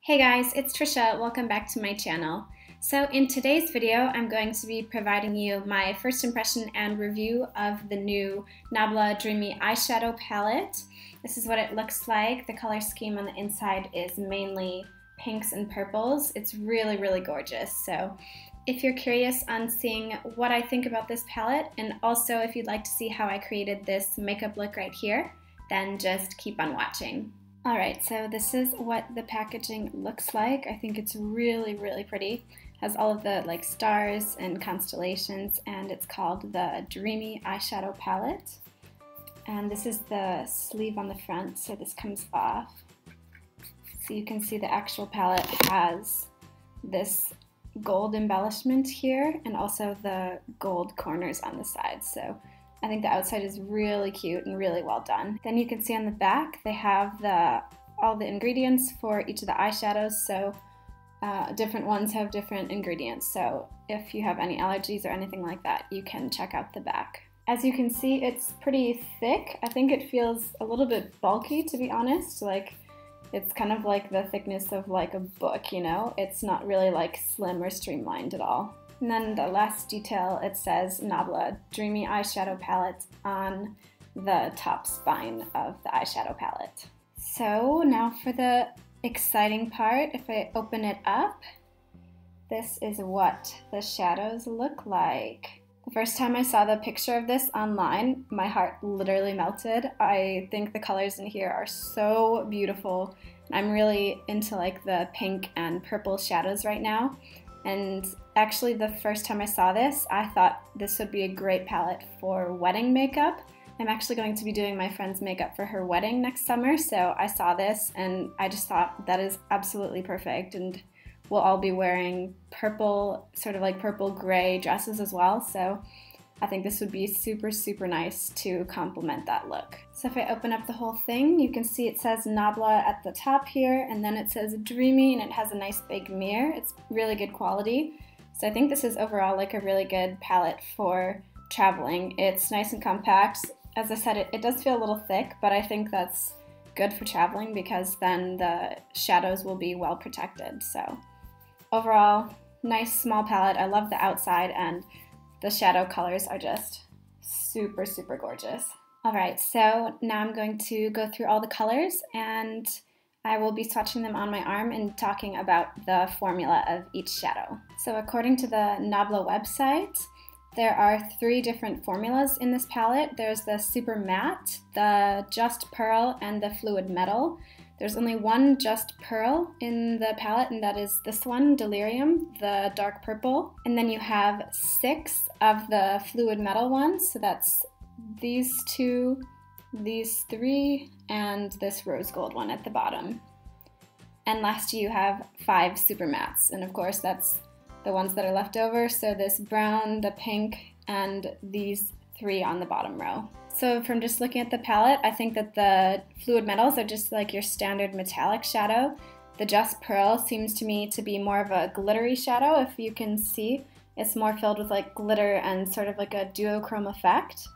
Hey guys, it's Trisha. Welcome back to my channel. So in today's video, I'm going to be providing you my first impression and review of the new Nabla Dreamy Eyeshadow palette. This is what it looks like. The color scheme on the inside is mainly pinks and purples. It's really gorgeous. So if you're curious on seeing what I think about this palette, and also if you'd like to see how I created this makeup look right here, then just keep on watching. Alright, so this is what the packaging looks like. I think it's really pretty. It has all of the stars and constellations, and it's called the Dreamy Eyeshadow palette. And this is the sleeve on the front, so this comes off. So you can see the actual palette has this gold embellishment here and also the gold corners on the side. So I think the outside is really cute and really well done. Then you can see on the back they have all the ingredients for each of the eyeshadows, so different ones have different ingredients, so if you have any allergies or anything like that, you can check out the back. As you can see, it's pretty thick. I think it feels a little bit bulky, to be honest. It's kind of like the thickness of a book, you know? It's not really slim or streamlined at all. And then the last detail, it says Nabla Dreamy Eyeshadow Palette on the top spine of the eyeshadow palette. So now for the exciting part, if I open it up, this is what the shadows look like. The first time I saw the picture of this online, my heart literally melted. I think the colors in here are so beautiful. I'm really into the pink and purple shadows right now. And actually the first time I saw this, I thought this would be a great palette for wedding makeup. I'm actually going to be doing my friend's makeup for her wedding next summer, so I saw this and I just thought that is absolutely perfect, and we'll all be wearing purple, sort of purple gray dresses as well, so I think this would be super nice to complement that look. So if I open up the whole thing, you can see it says Nabla at the top here, and then it says Dreamy, and it has a nice big mirror. It's really good quality. So I think this is overall a really good palette for traveling. It's nice and compact. As I said, it does feel a little thick, but I think that's good for traveling because then the shadows will be well protected. So overall, nice small palette. I love the outside, and the shadow colors are just super gorgeous. Alright, so now I'm going to go through all the colors, and I will be swatching them on my arm and talking about the formula of each shadow. So according to the Nabla website, there are 3 different formulas in this palette. There's the Super Matte, the Just Pearl, and the Fluid Metal. There's only one Just Pearl in the palette, and that is this one, Delirium, the dark purple. And then you have 6 of the Fluid Metal ones, so that's these 2, these 3, and this rose gold one at the bottom. And last you have 5 Super Mattes, and of course that's the ones that are left over, so this brown, the pink, and these 3 on the bottom row. So from just looking at the palette, I think that the Fluid Metals are just your standard metallic shadow. The Just Pearl seems to me to be more of a glittery shadow. If you can see, it's more filled with glitter and sort of a duochrome effect.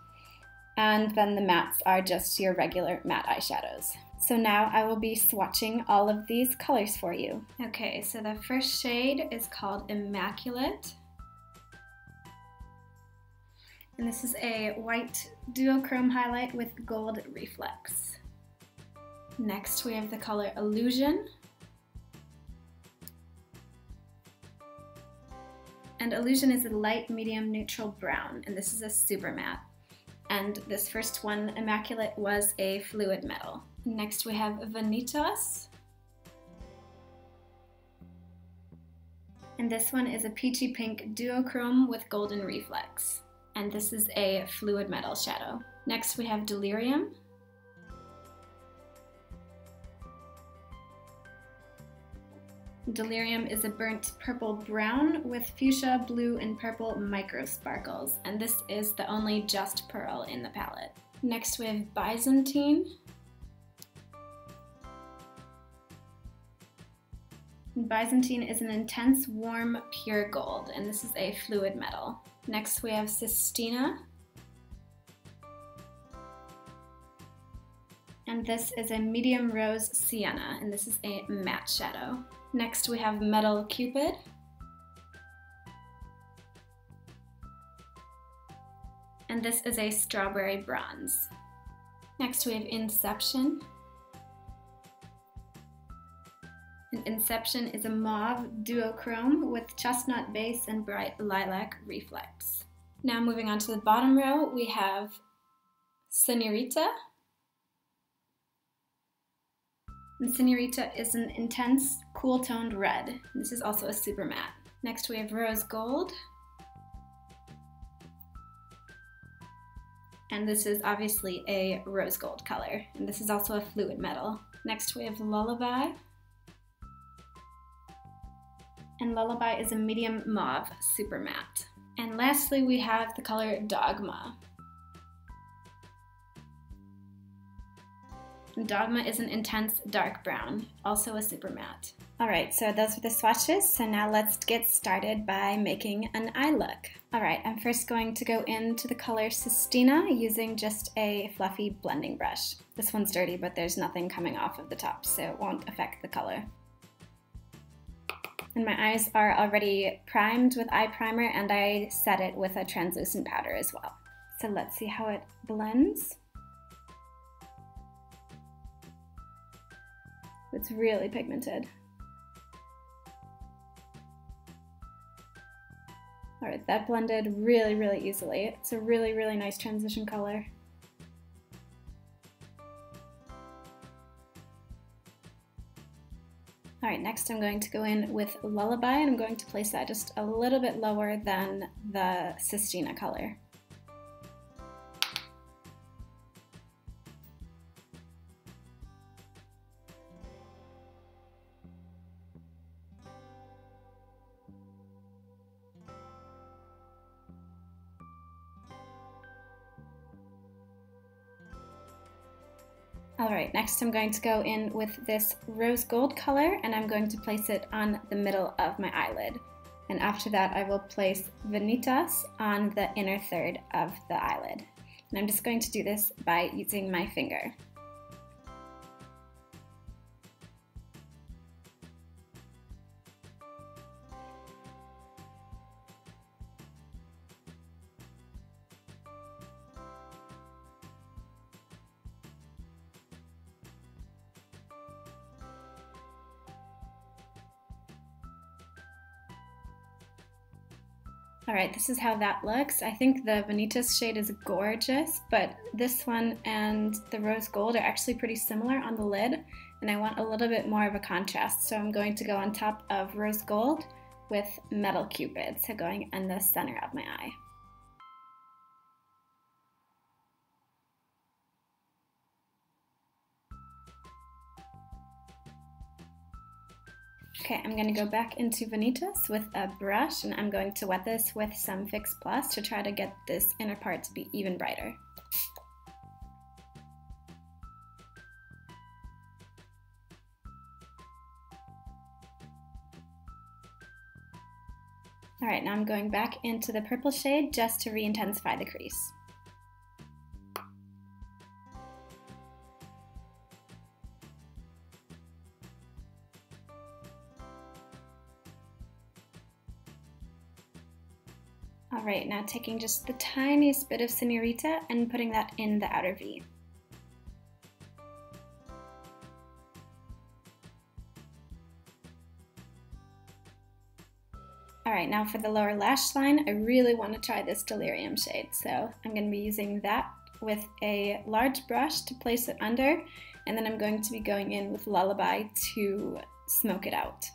And then the mattes are just your regular matte eyeshadows. So now I will be swatching all of these colors for you. Okay, so the first shade is called Immaculate. And this is a white duochrome highlight with gold reflex. Next we have the color Illusion. And Illusion is a light, medium, neutral brown, and this is a super matte. And this first one, Immaculate, was a Fluid Metal. Next we have Vanitas. And this one is a peachy pink duochrome with golden reflex. And this is a Fluid Metal shadow. Next we have Delirium. Delirium is a burnt purple brown with fuchsia, blue, and purple micro sparkles. And this is the only Just Pearl in the palette. Next we have Byzantine. Byzantine is an intense, warm, pure gold, and this is a Fluid Metal. Next we have Sistina. And this is a medium rose sienna, and this is a matte shadow. Next we have Metal Cupid. And this is a strawberry bronze. Next we have Inception. And Inception is a mauve duochrome with chestnut base and bright lilac reflex. Now moving on to the bottom row, we have Senorita. And Senorita is an intense, cool-toned red. This is also a super matte. Next we have Rose Gold. And this is obviously a rose gold color. And this is also a fluid metal. Next we have Lullaby. And Lullaby is a medium mauve super matte. And lastly we have the color Dogma. And Dogma is an intense dark brown, also a super matte. Alright, so those are the swatches, so now let's get started by making an eye look. Alright, I'm first going to go into the color Sistina using just a fluffy blending brush. This one's dirty, but there's nothing coming off of the top, so it won't affect the color. And my eyes are already primed with eye primer, and I set it with a translucent powder as well. So let's see how it blends. It's really pigmented. Alright, that blended really, really easily. It's a really, really nice transition color. Alright, next I'm going to go in with Lullaby, and I'm going to place that just a little bit lower than the Sistina color. Alright, next I'm going to go in with this rose gold color, and I'm going to place it on the middle of my eyelid. And after that I will place Vanitas on the inner third of the eyelid. And I'm just going to do this by using my finger. Alright, this is how that looks. I think the Vanitas shade is gorgeous, but this one and the rose gold are actually pretty similar on the lid, and I want a little bit more of a contrast, so I'm going to go on top of rose gold with Metal Cupid, so going in the center of my eye. Okay, I'm going to go back into Vanitas with a brush, and I'm going to wet this with some Fix Plus to try to get this inner part to be even brighter. Alright, now I'm going back into the purple shade just to re-intensify the crease. Alright, now taking just the tiniest bit of Senorita and putting that in the outer V. Alright, now for the lower lash line, I really want to try this Delirium shade, so I'm going to be using that with a large brush to place it under, and then I'm going to be going in with Lullaby to smoke it out.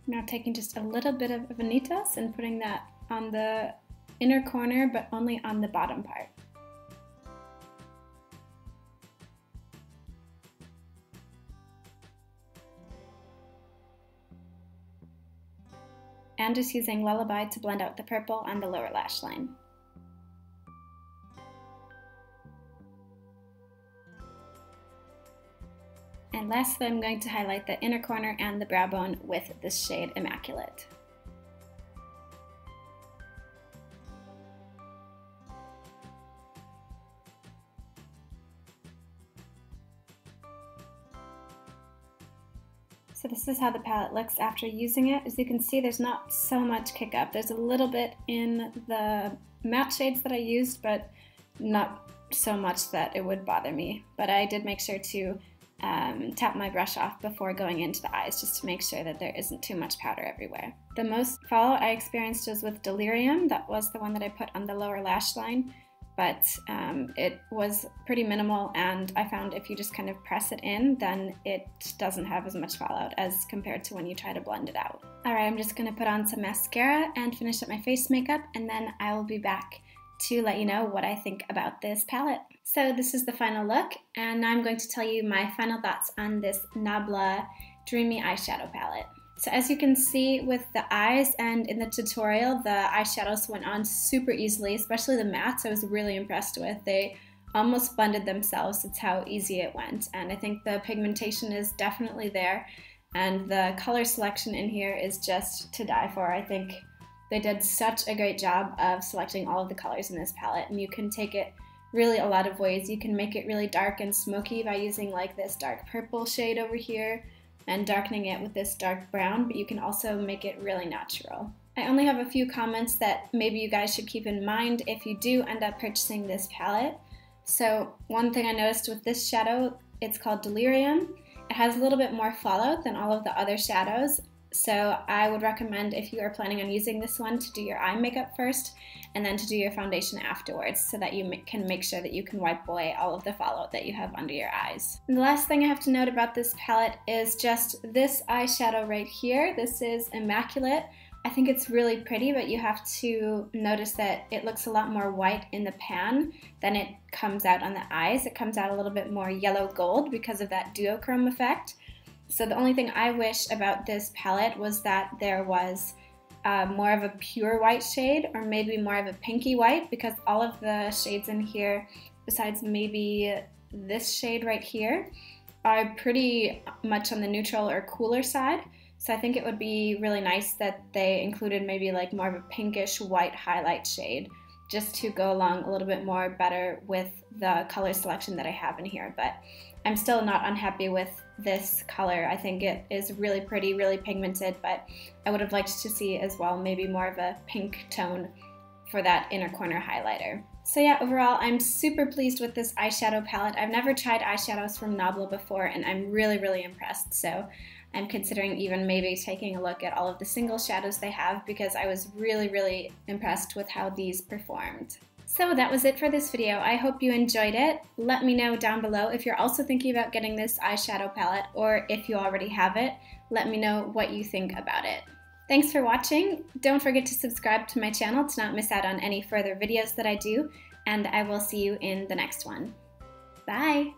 Now taking just a little bit of Vanitas and putting that on the inner corner, but only on the bottom part. And just using Lullaby to blend out the purple on the lower lash line. And lastly, I'm going to highlight the inner corner and the brow bone with this shade Immaculate. So this is how the palette looks after using it. As you can see, there's not so much kick up. There's a little bit in the matte shades that I used, but not so much that it would bother me. But I did make sure to tap my brush off before going into the eyes, just to make sure that there isn't too much powder everywhere. The most fallout I experienced was with Delirium. That was the one that I put on the lower lash line, but it was pretty minimal, and I found if you just kind of press it in, then it doesn't have as much fallout as compared to when you try to blend it out. Alright, I'm just going to put on some mascara and finish up my face makeup, and then I will be back to let you know what I think about this palette. So this is the final look, and now I'm going to tell you my final thoughts on this Nabla Dreamy Eyeshadow palette. So as you can see with the eyes and in the tutorial, the eyeshadows went on super easily, especially the mattes I was really impressed with. They almost blended themselves, that's how easy it went. And I think the pigmentation is definitely there, and the color selection in here is just to die for. I think they did such a great job of selecting all of the colors in this palette, and you can take it really a lot of ways. You can make it really dark and smoky by using like this dark purple shade over here and darkening it with this dark brown, but you can also make it really natural. I only have a few comments that maybe you guys should keep in mind if you do end up purchasing this palette. So one thing I noticed with this shadow, it's called Delirium. It has a little bit more fallout than all of the other shadows. So I would recommend, if you are planning on using this one, to do your eye makeup first and then to do your foundation afterwards, so that you can make sure that you can wipe away all of the fallout that you have under your eyes. And the last thing I have to note about this palette is just this eyeshadow right here. This is Immaculate. I think it's really pretty, but you have to notice that it looks a lot more white in the pan than it comes out on the eyes. It comes out a little bit more yellow gold because of that duochrome effect. So the only thing I wish about this palette was that there was more of a pure white shade, or maybe more of a pinky white, because all of the shades in here, besides maybe this shade right here, are pretty much on the neutral or cooler side. So I think it would be really nice that they included maybe like more of a pinkish white highlight shade, just to go along a little bit more better with the color selection that I have in here. But I'm still not unhappy with this color. I think it is really pretty, really pigmented, but I would have liked to see as well maybe more of a pink tone for that inner corner highlighter. So yeah, overall I'm super pleased with this eyeshadow palette. I've never tried eyeshadows from Nabla before, and I'm really, really impressed. So I'm considering even maybe taking a look at all of the single shadows they have, because I was really, really impressed with how these performed. So that was it for this video. I hope you enjoyed it. Let me know down below if you're also thinking about getting this eyeshadow palette, or if you already have it, let me know what you think about it. Thanks for watching. Don't forget to subscribe to my channel to not miss out on any further videos that I do, and I will see you in the next one. Bye!